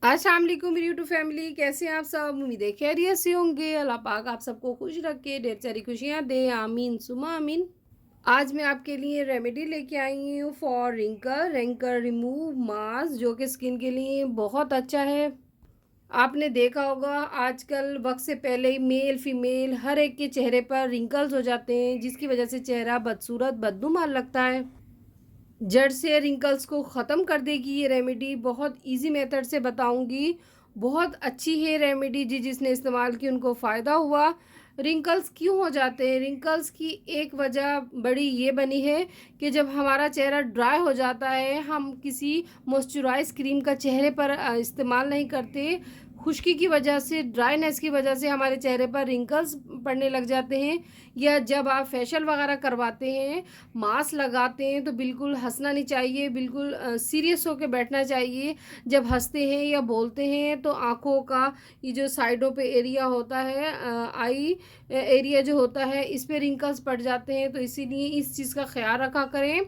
अस्सलाम वालेकुम मेरी यूट्यूब फैमिली, कैसे हैं आप सब? उम्मीद है खैरियत से होंगे। अल्लाह पाक आप सबको खुश रखे, ढेर सारी खुशियाँ दे, आमीन सुमा आमीन। आज मैं आपके लिए रेमेडी लेके आई हूँ फॉर रिंकल रिमूव मास्क, जो कि स्किन के लिए बहुत अच्छा है। आपने देखा होगा आजकल वक्त से पहले ही मेल फीमेल हर एक के चेहरे पर रिंकल्स हो जाते हैं, जिसकी वजह से चेहरा बदसूरत बदनुमा लगता है। जड़ से रिंकल्स को ख़त्म कर देगी ये रेमेडी, बहुत इजी मेथड से बताऊंगी। बहुत अच्छी है रेमेडी जी, जिसने इस्तेमाल की उनको फ़ायदा हुआ। रिंकल्स क्यों हो जाते हैं? रिंकल्स की एक वजह बड़ी ये बनी है कि जब हमारा चेहरा ड्राई हो जाता है, हम किसी मॉइस्चराइज क्रीम का चेहरे पर इस्तेमाल नहीं करते। खुश्की की वजह से, ड्राइनेस की वजह से हमारे चेहरे पर रिंकल्स पड़ने लग जाते हैं। या जब आप फेशियल वगैरह करवाते हैं, मास्क लगाते हैं, तो बिल्कुल हंसना नहीं चाहिए, बिल्कुल सीरियस होकर बैठना चाहिए। जब हंसते हैं या बोलते हैं तो आँखों का ये जो साइडों पे एरिया होता है, आई एरिया जो होता है, इस पे रिंकल्स पड़ जाते हैं। तो इसीलिए इस चीज़ का ख्याल रखा करें।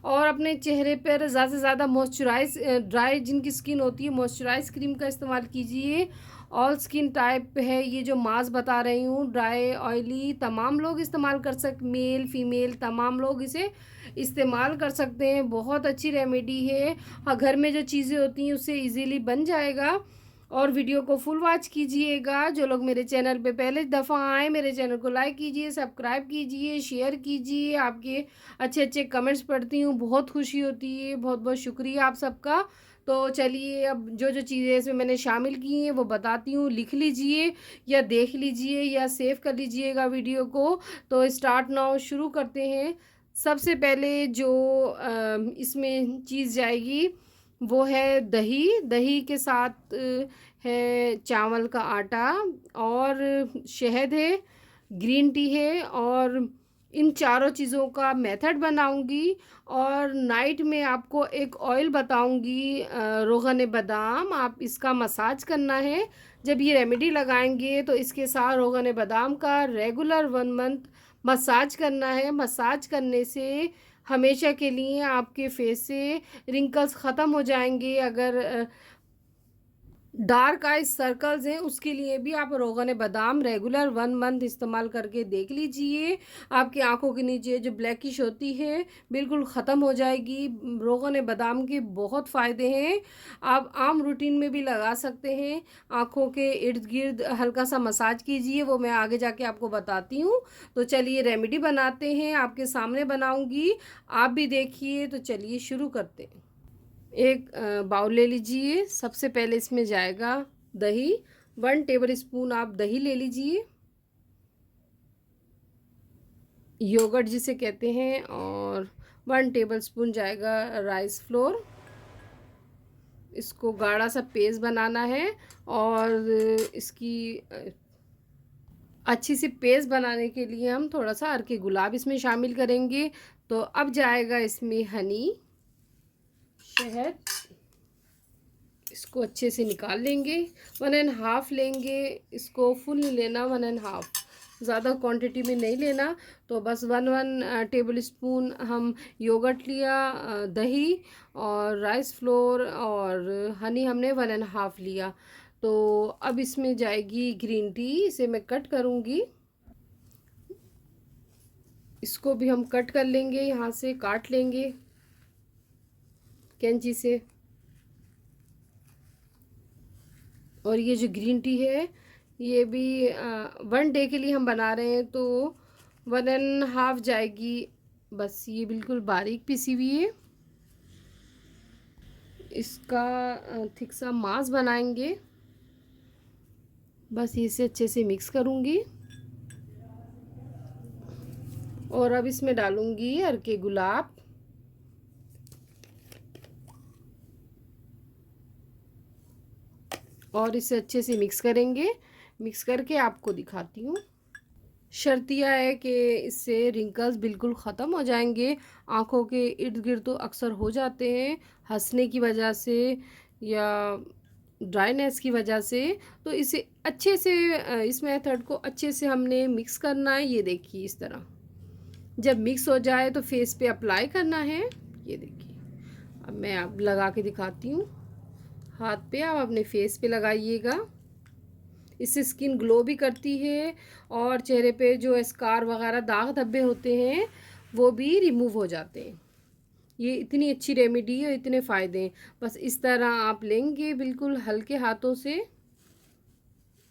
और अपने चेहरे पर ज़्यादा से ज़्यादा मॉइस्चराइज, ड्राई जिनकी स्किन होती है, मॉइस्चराइज क्रीम का इस्तेमाल कीजिए। ऑल स्किन टाइप पे है ये जो मास्क बता रही हूँ, ड्राई ऑयली तमाम लोग इस्तेमाल कर मेल फीमेल तमाम लोग इसे इस्तेमाल कर सकते हैं। बहुत अच्छी रेमेडी है। हाँ, घर में जो चीज़ें होती हैं उससे इजीली बन जाएगा। और वीडियो को फुल वॉच कीजिएगा। जो लोग मेरे चैनल पे पहले दफ़ा आए, मेरे चैनल को लाइक कीजिए, सब्सक्राइब कीजिए, शेयर कीजिए। आपके अच्छे अच्छे कमेंट्स पढ़ती हूँ, बहुत खुशी होती है। बहुत बहुत शुक्रिया आप सबका। तो चलिए, अब जो जो चीज़ें इसमें मैंने शामिल की हैं वो बताती हूँ। लिख लीजिए या देख लीजिए या सेव कर लीजिएगा वीडियो को। तो स्टार्ट नाउ, शुरू करते हैं। सबसे पहले जो इसमें चीज़ जाएगी वो है दही। दही के साथ है चावल का आटा, और शहद है, ग्रीन टी है। और इन चारों चीज़ों का मेथड बनाऊंगी। और नाइट में आपको एक ऑयल बताऊंगी, रोगन बादाम। आप इसका मसाज करना है। जब ये रेमेडी लगाएंगे तो इसके साथ रोगन बादाम का रेगुलर 1 मंथ मसाज करना है। मसाज करने से हमेशा के लिए आपके फेस से रिंकल्स ख़त्म हो जाएंगे। अगर डार्क आइज सर्कल्स हैं उसके लिए भी आप रोगन बादाम रेगुलर 1 मंथ इस्तेमाल करके देख लीजिए। आपकी आंखों के नीचे जो ब्लैकिश होती है बिल्कुल ख़त्म हो जाएगी। रोगन बादाम के बहुत फ़ायदे हैं। आप आम रूटीन में भी लगा सकते हैं। आंखों के इर्द गिर्द हल्का सा मसाज कीजिए, वो मैं आगे जाके आपको बताती हूँ। तो चलिए रेमेडी बनाते हैं, आपके सामने बनाऊँगी, आप भी देखिए। तो चलिए शुरू करते हैं। एक बाउल ले लीजिए। सबसे पहले इसमें जाएगा दही। 1 टेबल स्पून आप दही ले लीजिए, योगर्ट जिसे कहते हैं। और 1 टेबल स्पून जाएगा राइस फ्लोर। इसको गाढ़ा सा पेस्ट बनाना है। और इसकी अच्छी सी पेस्ट बनाने के लिए हम थोड़ा सा अर्के गुलाब इसमें शामिल करेंगे। तो अब जाएगा इसमें हनी, शहद। इसको अच्छे से निकाल लेंगे। 1.5 लेंगे, इसको फुल नहीं लेना, 1.5, ज़्यादा क्वांटिटी में नहीं लेना। तो बस 1 टेबल स्पून हम योगर्ट लिया, दही और राइस फ्लोर और हनी हमने 1.5 लिया। तो अब इसमें जाएगी ग्रीन टी, इसे मैं कट करूँगी। इसको भी हम कट कर लेंगे, यहाँ से काट लेंगे कैंची से। और ये जो ग्रीन टी है ये भी 1 डे के लिए हम बना रहे हैं, तो 1.5 जाएगी। बस ये बिल्कुल बारीक पिसी हुई है। इसका थिक सा मास बनाएंगे। बस इसे अच्छे से मिक्स करूँगी। और अब इसमें डालूँगी अर्के गुलाब। और इसे अच्छे से मिक्स करेंगे। मिक्स करके आपको दिखाती हूँ। शर्त यह है कि इससे रिंकल्स बिल्कुल ख़त्म हो जाएंगे। आँखों के इर्द गिर्द तो अक्सर हो जाते हैं हंसने की वजह से या ड्राइनेस की वजह से। तो इसे अच्छे से इस मेथड को अच्छे से हमने मिक्स करना है। ये देखिए इस तरह जब मिक्स हो जाए तो फेस पे अप्लाई करना है। ये देखिए, अब मैं आप लगा के दिखाती हूँ। हाथ पे, आप अपने फेस पे लगाइएगा। इससे स्किन ग्लो भी करती है और चेहरे पे जो स्कार वगैरह दाग धब्बे होते हैं वो भी रिमूव हो जाते हैं। ये इतनी अच्छी रेमेडी है और इतने फ़ायदे हैं। बस इस तरह आप लेंगे, बिल्कुल हल्के हाथों से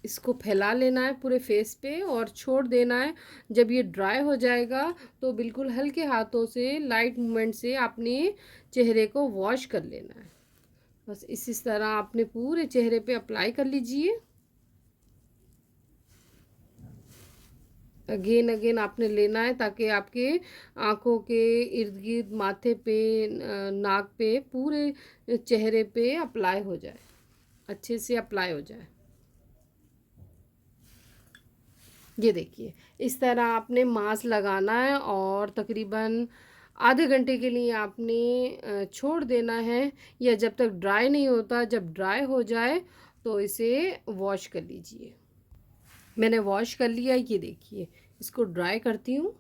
इसको फैला लेना है पूरे फेस पे और छोड़ देना है। जब ये ड्राई हो जाएगा तो बिल्कुल हल्के हाथों से लाइट मूवमेंट से अपने चेहरे को वॉश कर लेना है। बस इस तरह आपने पूरे चेहरे पे अप्लाई कर लीजिए। अगेन अगेन आपने लेना है ताकि आपके आँखों के इर्द गिर्द, माथे पे, नाक पे, पूरे चेहरे पे अप्लाई हो जाए, अच्छे से अप्लाई हो जाए। ये देखिए, इस तरह आपने मास्क लगाना है और तकरीबन आधे घंटे के लिए आपने छोड़ देना है, या जब तक ड्राई नहीं होता। जब ड्राई हो जाए तो इसे वॉश कर लीजिए। मैंने वॉश कर लिया, ये देखिए। इसको ड्राई करती हूँ।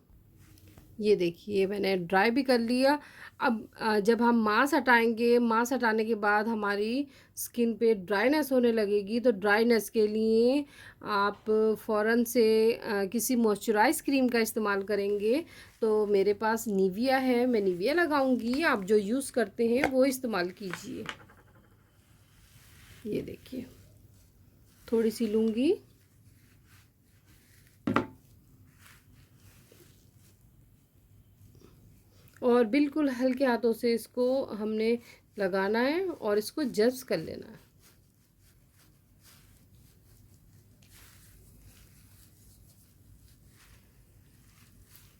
ये देखिए मैंने ड्राई भी कर लिया। अब जब हम मांस हटाएंगे, मांस हटाने के बाद हमारी स्किन पे ड्राइनेस होने लगेगी, तो ड्राइनेस के लिए आप फ़ौरन से किसी मॉइस्चराइज़ क्रीम का इस्तेमाल करेंगे। तो मेरे पास निविया है, मैं निविया लगाऊंगी। आप जो यूज़ करते हैं वो इस्तेमाल कीजिए। ये देखिए, थोड़ी सी लूँगी और बिल्कुल हल्के हाथों से इसको हमने लगाना है और इसको जब्स कर लेना है।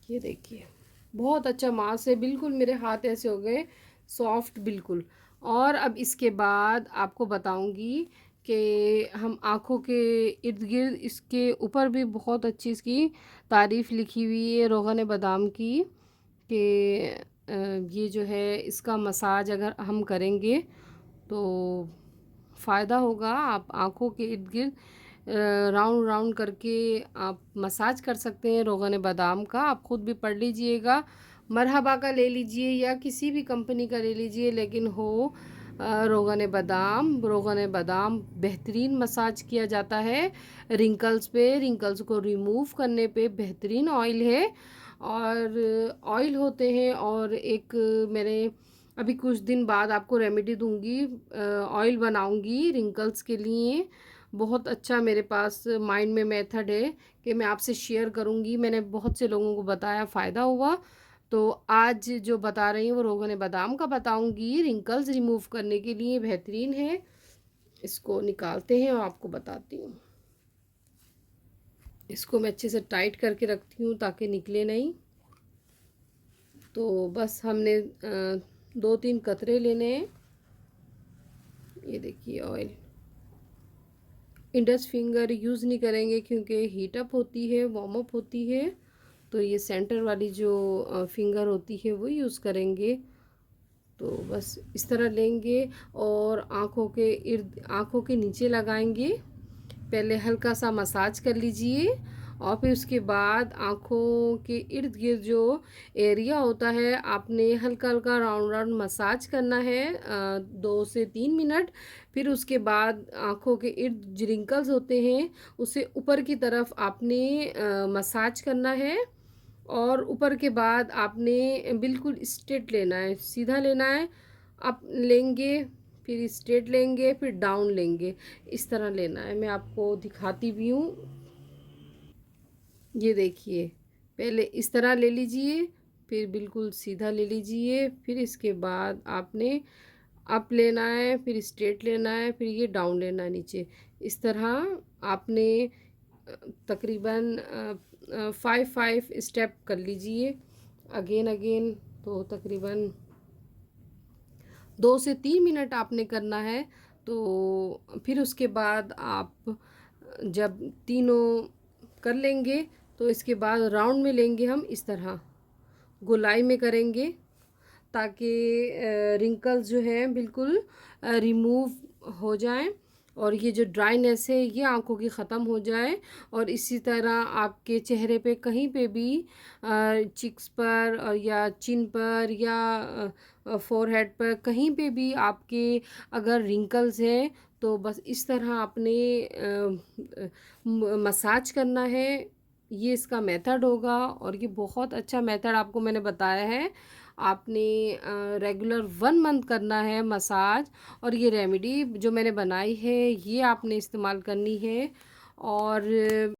ये देखिए, बहुत अच्छा मांस है, बिल्कुल मेरे हाथ ऐसे हो गए सॉफ्ट बिल्कुल। और अब इसके बाद आपको बताऊंगी कि हम आँखों के इर्द गिर्द, इसके ऊपर भी बहुत अच्छी इसकी तारीफ़ लिखी हुई है रोगन बादाम की, कि ये जो है इसका मसाज अगर हम करेंगे तो फ़ायदा होगा। आप आँखों के इर्द गिर्द राउंड राउंड करके आप मसाज कर सकते हैं रोगन बादाम का। आप खुद भी पढ़ लीजिएगा। मरहबा का ले लीजिए या किसी भी कंपनी का ले लीजिए, लेकिन हो रोगन बादाम बेहतरीन मसाज किया जाता है रिंकल्स पे। रिंकल्स को रिमूव करने पे बेहतरीन ऑयल है। और ऑयल होते हैं। और एक मैंने अभी कुछ दिन बाद आपको रेमेडी दूंगी, ऑयल बनाऊंगी रिंकल्स के लिए। बहुत अच्छा मेरे पास माइंड में मेथड है कि मैं आपसे शेयर करूंगी। मैंने बहुत से लोगों को बताया, फ़ायदा हुआ। तो आज जो बता रही हूँ वो रोगन बादाम का बताऊंगी, रिंकल्स रिमूव करने के लिए बेहतरीन है। इसको निकालते हैं और आपको बताती हूँ। इसको मैं अच्छे से टाइट करके रखती हूँ ताकि निकले नहीं। तो बस हमने 2-3 कतरे लेने हैं। ये देखिए, ऑयल इंडस फिंगर यूज़ नहीं करेंगे क्योंकि हीट अप होती है, वार्म अप होती है। तो ये सेंटर वाली जो फिंगर होती है वो यूज़ करेंगे। तो बस इस तरह लेंगे और आँखों के नीचे लगाएंगे। पहले हल्का सा मसाज कर लीजिए और फिर उसके बाद आँखों के इर्द गिर्द जो एरिया होता है आपने हल्का हल्का राउंड राउंड मसाज करना है 2 से 3 मिनट। फिर उसके बाद आँखों के इर्द जो रिंकल्स होते हैं उसे ऊपर की तरफ आपने मसाज करना है। और ऊपर के बाद आपने बिल्कुल स्ट्रेट लेना है, सीधा लेना है। आप लेंगे, फिर स्ट्रेट लेंगे, फिर डाउन लेंगे, इस तरह लेना है। मैं आपको दिखाती भी हूँ। ये देखिए, पहले इस तरह ले लीजिए, फिर बिल्कुल सीधा ले लीजिए, फिर इसके बाद आपने अप लेना है, फिर स्ट्रेट लेना है, फिर ये डाउन लेना है नीचे। इस तरह आपने तकरीबन 5 स्टेप कर लीजिए अगेन अगेन। तो तकरीबन 2 से 3 मिनट आपने करना है। तो फिर उसके बाद आप जब तीनों कर लेंगे तो इसके बाद राउंड में लेंगे हम, इस तरह गोलाई में करेंगे ताकि रिंकल्स जो हैं बिल्कुल रिमूव हो जाएं। और ये जो ड्राइनेस है ये आंखों की ख़त्म हो जाए। और इसी तरह आपके चेहरे पे कहीं पे भी चिक्स पर या चिन पर या फोरहेड पर कहीं पे भी आपके अगर रिंकल्स हैं तो बस इस तरह आपने मसाज करना है। ये इसका मेथड होगा और ये बहुत अच्छा मेथड आपको मैंने बताया है। आपने रेगुलर 1 मंथ करना है मसाज। और ये रेमेडी जो मैंने बनाई है ये आपने इस्तेमाल करनी है। और